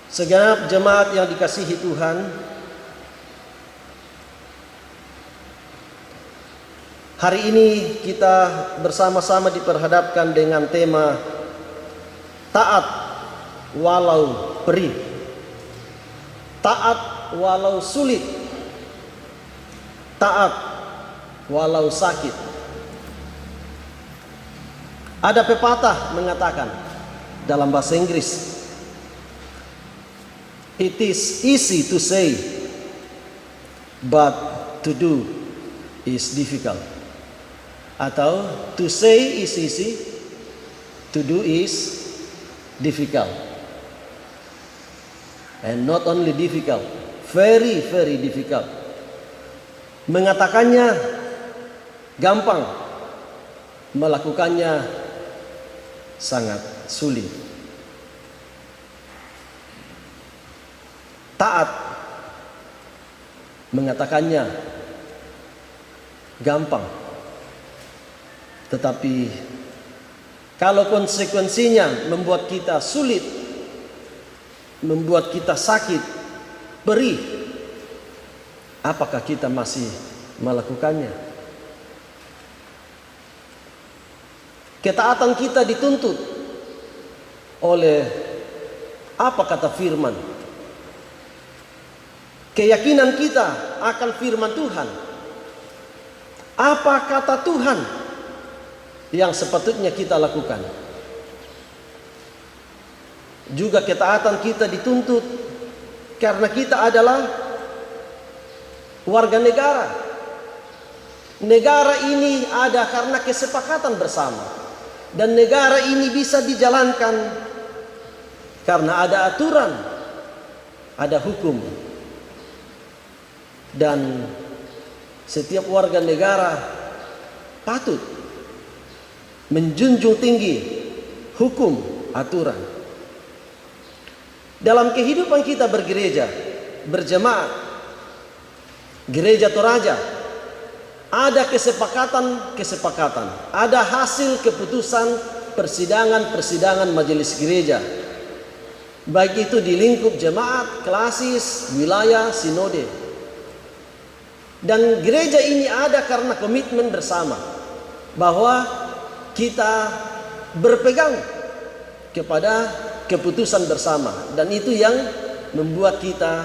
Segenap jemaat yang dikasihi Tuhan, hari ini kita bersama-sama diperhadapkan dengan tema taat walau perih, taat walau sulit, taat walau sakit. Ada pepatah mengatakan dalam bahasa Inggris, "It is easy to say, but to do is difficult." Atau to say is easy, to do is difficult. And not only difficult, very very difficult. Mengatakannya gampang, melakukannya sangat sulit. Taat mengatakannya gampang, tetapi kalau konsekuensinya membuat kita sulit, membuat kita sakit, perih, apakah kita masih melakukannya? Ketaatan kita dituntut oleh apa kata firman. Keyakinan kita akan firman Tuhan. Apa kata Tuhan yang sepatutnya kita lakukan? Juga ketaatan kita dituntut karena kita adalah warga negara. Negara ini ada karena kesepakatan bersama, dan negara ini bisa dijalankan karena ada aturan, ada hukum. Dan setiap warga negara patut menjunjung tinggi hukum, aturan. Dalam kehidupan kita bergereja, berjemaat, gereja Toraja, ada kesepakatan, ada hasil keputusan persidangan majelis gereja, baik itu di lingkup jemaat, klasis, wilayah, sinode. Dan gereja ini ada karena komitmen bersama bahwa kita berpegang kepada keputusan bersama, dan itu yang membuat kita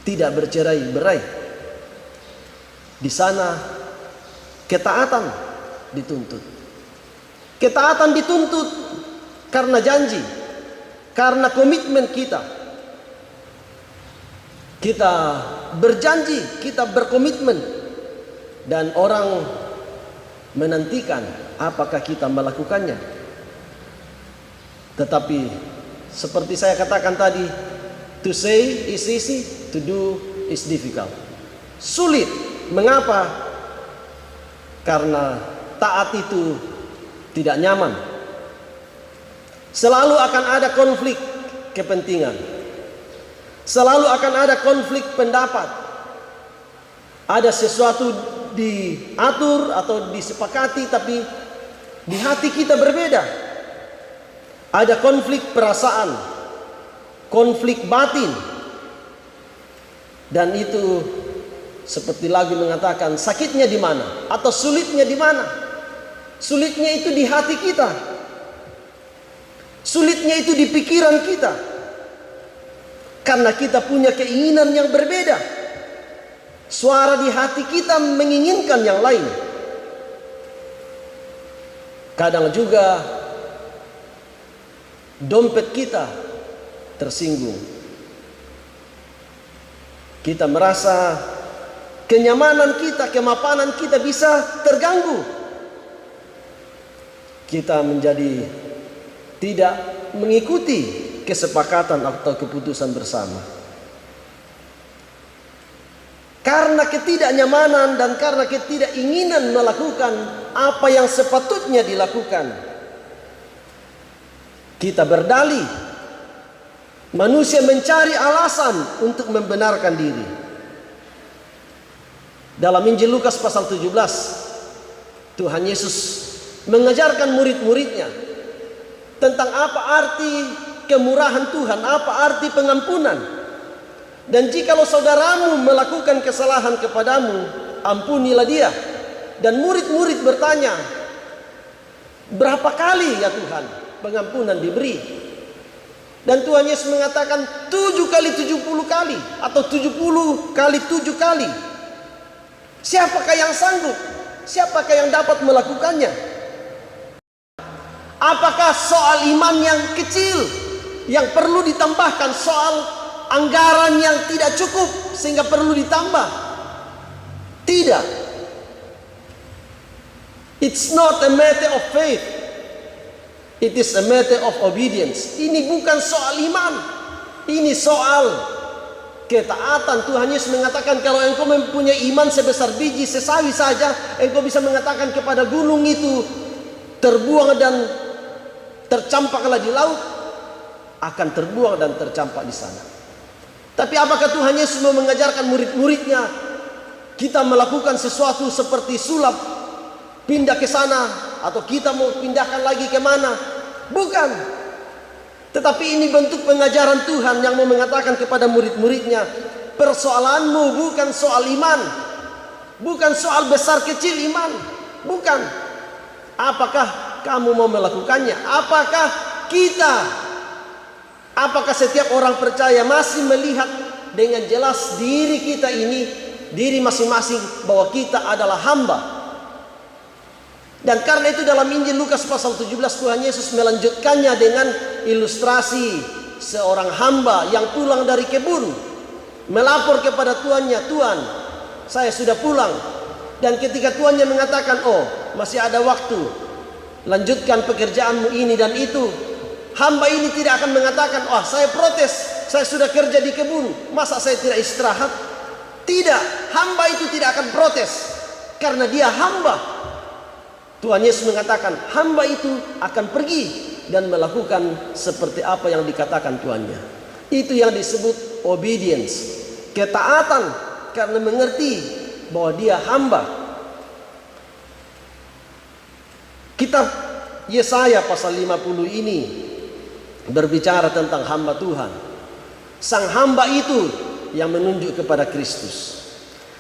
tidak bercerai-berai. Di sana ketaatan dituntut. Ketaatan dituntut karena janji, karena komitmen kita. Kita berjanji, kita berkomitmen, dan orang menantikan apakah kita melakukannya. Tetapi seperti saya katakan tadi, to say is easy, to do is difficult. Sulit. Mengapa? Karena taat itu tidak nyaman. Selalu akan ada konflik kepentingan. Selalu akan ada konflik pendapat. Ada sesuatu diatur atau disepakati, tapi di hati kita berbeda. Ada konflik perasaan, konflik batin. Dan itu seperti lagu mengatakan, sakitnya di mana atau sulitnya di mana? Sulitnya itu di hati kita. Sulitnya itu di pikiran kita. Karena kita punya keinginan yang berbeda. Suara di hati kita menginginkan yang lain. Kadang juga dompet kita tersinggung. Kita merasa kenyamanan kita, kemapanan kita bisa terganggu. Kita menjadi tidak mengikuti kesepakatan atau keputusan bersama. Karena ketidaknyamanan dan karena ketidakinginan melakukan apa yang sepatutnya dilakukan, kita berdalih. Manusia mencari alasan untuk membenarkan diri. Dalam Injil Lukas pasal 17, Tuhan Yesus mengajarkan murid-muridnya tentang apa arti kemurahan Tuhan, apa arti pengampunan. Dan jikalau saudaramu melakukan kesalahan kepadamu, ampunilah dia. Dan murid-murid bertanya, berapa kali ya Tuhan pengampunan diberi? Dan Tuhan Yesus mengatakan 7 kali 70 kali atau 70 kali 7 kali. Siapakah yang sanggup? Siapakah yang dapat melakukannya? Apakah soal iman yang kecil yang perlu ditambahkan, soal anggaran yang tidak cukup sehingga perlu ditambah? Tidak. It's not a matter of faith. It is a matter of obedience. Ini bukan soal iman. Ini soal ketaatan. Tuhan Yesus mengatakan, kalau engkau mempunyai iman sebesar biji sesawi saja, engkau bisa mengatakan kepada gunung itu, terbuang dan tercampaklah di laut, akan terbuang dan tercampak di sana. Tapi apakah Tuhan Yesus mau mengajarkan murid-muridnya kita melakukan sesuatu seperti sulap, pindah ke sana, atau kita mau pindahkan lagi ke mana? Bukan. Tetapi ini bentuk pengajaran Tuhan yang mau mengatakan kepada murid-muridnya, persoalanmu bukan soal iman, bukan soal besar kecil iman, bukan. Apakah kamu mau melakukannya? Apakah kita, apakah setiap orang percaya masih melihat dengan jelas diri kita ini, diri masing-masing, bahwa kita adalah hamba? Dan karena itu dalam Injil Lukas pasal 17 Tuhan Yesus melanjutkannya dengan ilustrasi seorang hamba yang pulang dari kebun, melapor kepada tuannya, "Tuan, saya sudah pulang." Dan ketika tuannya mengatakan, "Oh, masih ada waktu, lanjutkan pekerjaanmu ini dan itu," hamba ini tidak akan mengatakan, "Wah, saya protes, saya sudah kerja di kebun, masa saya tidak istirahat?" Tidak, hamba itu tidak akan protes karena dia hamba. Tuhan Yesus mengatakan hamba itu akan pergi dan melakukan seperti apa yang dikatakan tuannya. Itu yang disebut obedience, ketaatan, karena mengerti bahwa dia hamba. Kitab Yesaya pasal 50 ini berbicara tentang hamba Tuhan. Sang hamba itu yang menunjuk kepada Kristus.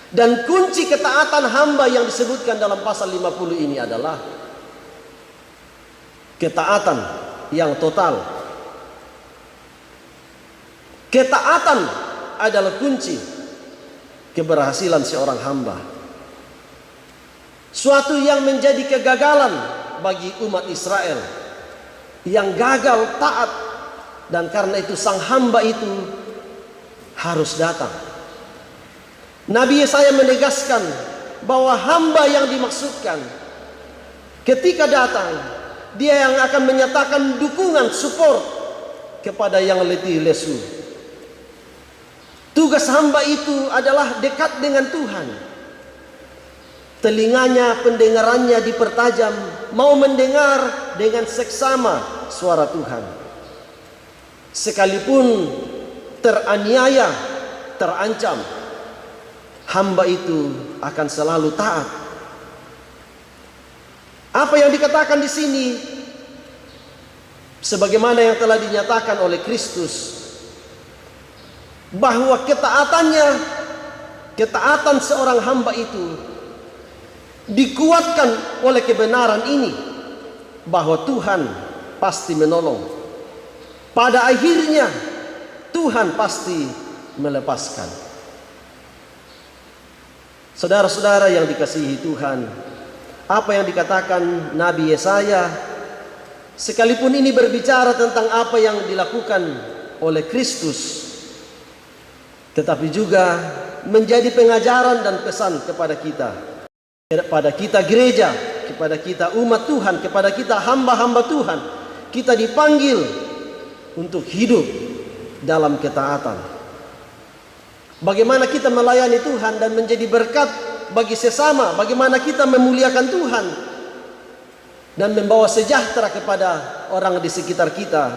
Dan kunci ketaatan hamba yang disebutkan dalam pasal 50 ini adalah ketaatan yang total. Ketaatan adalah kunci keberhasilan seorang hamba. Suatu yang menjadi kegagalan bagi umat Israel yang gagal taat, dan karena itu sang hamba itu harus datang. Nabi Yesaya menegaskan bahwa hamba yang dimaksudkan ketika datang, dia yang akan menyatakan dukungan, support kepada yang letih lesu. Tugas hamba itu adalah dekat dengan Tuhan. Telinganya, pendengarannya dipertajam, mau mendengar dengan seksama suara Tuhan. Sekalipun teraniaya, terancam, hamba itu akan selalu taat. Apa yang dikatakan di sini, sebagaimana yang telah dinyatakan oleh Kristus, bahwa ketaatan seorang hamba itu dikuatkan oleh kebenaran ini, bahwa Tuhan pasti menolong. Pada akhirnya Tuhan pasti melepaskan. Saudara-saudara yang dikasihi Tuhan, apa yang dikatakan Nabi Yesaya, sekalipun ini berbicara tentang apa yang dilakukan oleh Kristus, tetapi juga menjadi pengajaran dan pesan kepada kita gereja, kepada kita umat Tuhan, kepada kita hamba-hamba Tuhan. Kita dipanggil untuk hidup dalam ketaatan. Bagaimana kita melayani Tuhan dan menjadi berkat bagi sesama, bagaimana kita memuliakan Tuhan dan membawa sejahtera kepada orang di sekitar kita.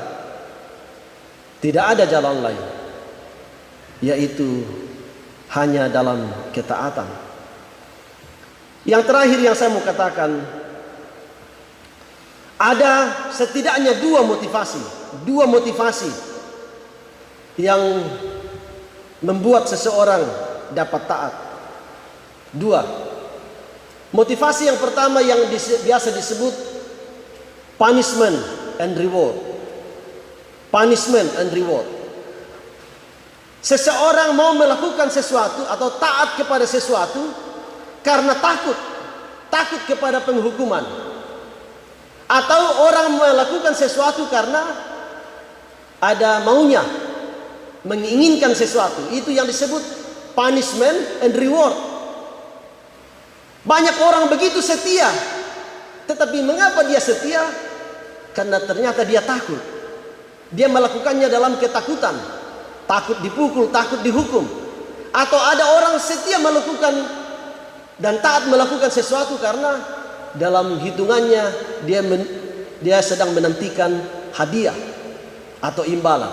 Tidak ada jalan lain, yaitu hanya dalam ketaatan. Yang terakhir yang saya mau katakan, Ada setidaknya dua motivasi yang membuat seseorang dapat taat. Dua. Motivasi yang pertama yang biasa disebut punishment and reward. Punishment and reward. Seseorang mau melakukan sesuatu atau taat kepada sesuatu karena takut kepada penghukuman. Atau orang melakukan sesuatu karena ada maunya, menginginkan sesuatu. Itu yang disebut punishment and reward. Banyak orang begitu setia. Tetapi mengapa dia setia? Karena ternyata dia takut. Dia melakukannya dalam ketakutan. Takut dipukul, takut dihukum. Atau ada orang setia melakukan dan taat melakukan sesuatu karena dalam hitungannya dia sedang menantikan hadiah atau imbalan.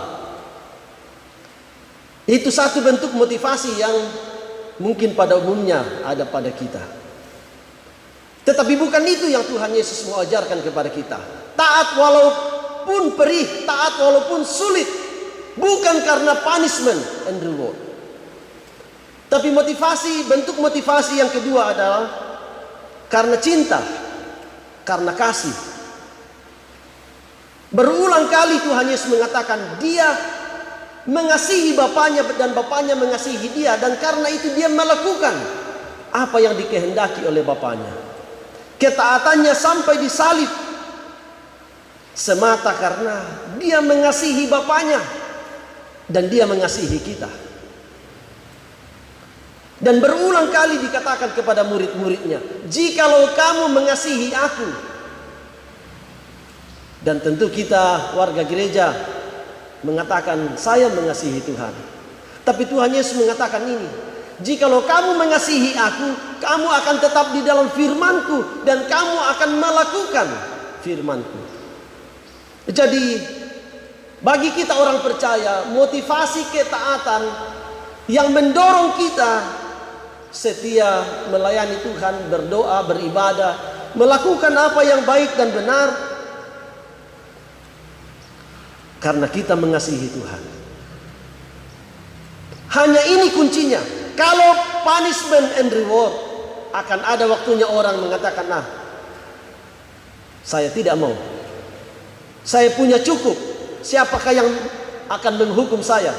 Itu satu bentuk motivasi yang mungkin pada umumnya ada pada kita. Tetapi bukan itu yang Tuhan Yesus mau ajarkan kepada kita. Taat walaupun perih, taat walaupun sulit, bukan karena punishment and reward. Tapi bentuk motivasi yang kedua adalah karena cinta, karena kasih. Berulang kali Tuhan Yesus mengatakan dia mengasihi Bapaknya dan Bapaknya mengasihi dia, dan karena itu dia melakukan apa yang dikehendaki oleh Bapaknya. Ketaatannya sampai disalib semata karena dia mengasihi Bapaknya dan dia mengasihi kita. Dan berulang kali dikatakan kepada murid-muridnya, jikalau kamu mengasihi aku. Dan tentu kita warga gereja mengatakan saya mengasihi Tuhan. Tapi Tuhan Yesus mengatakan ini, jikalau kamu mengasihi aku, kamu akan tetap di dalam firman-Ku dan kamu akan melakukan firman-Ku. Jadi bagi kita orang percaya, motivasi ketaatan yang mendorong kita setia melayani Tuhan, berdoa, beribadah, melakukan apa yang baik dan benar karena kita mengasihi Tuhan. Hanya ini kuncinya. Kalau punishment and reward, akan ada waktunya orang mengatakan, nah, saya tidak mau. Saya punya cukup. Siapakah yang akan menghukum saya?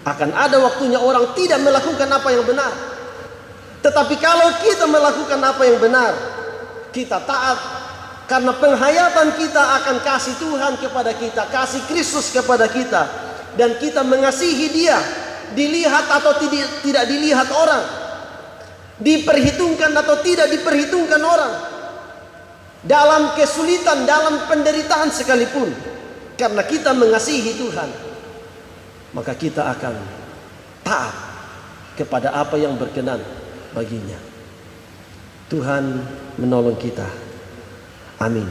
Akan ada waktunya orang tidak melakukan apa yang benar. Tetapi kalau kita melakukan apa yang benar, kita taat, karena penghayatan kita akan kasih Tuhan kepada kita, kasih Kristus kepada kita, dan kita mengasihi Dia, dilihat atau tidak dilihat orang, diperhitungkan atau tidak diperhitungkan orang, dalam kesulitan, dalam penderitaan sekalipun, karena kita mengasihi Tuhan, maka kita akan taat kepada apa yang berkenan baginya. Tuhan menolong kita. Amin.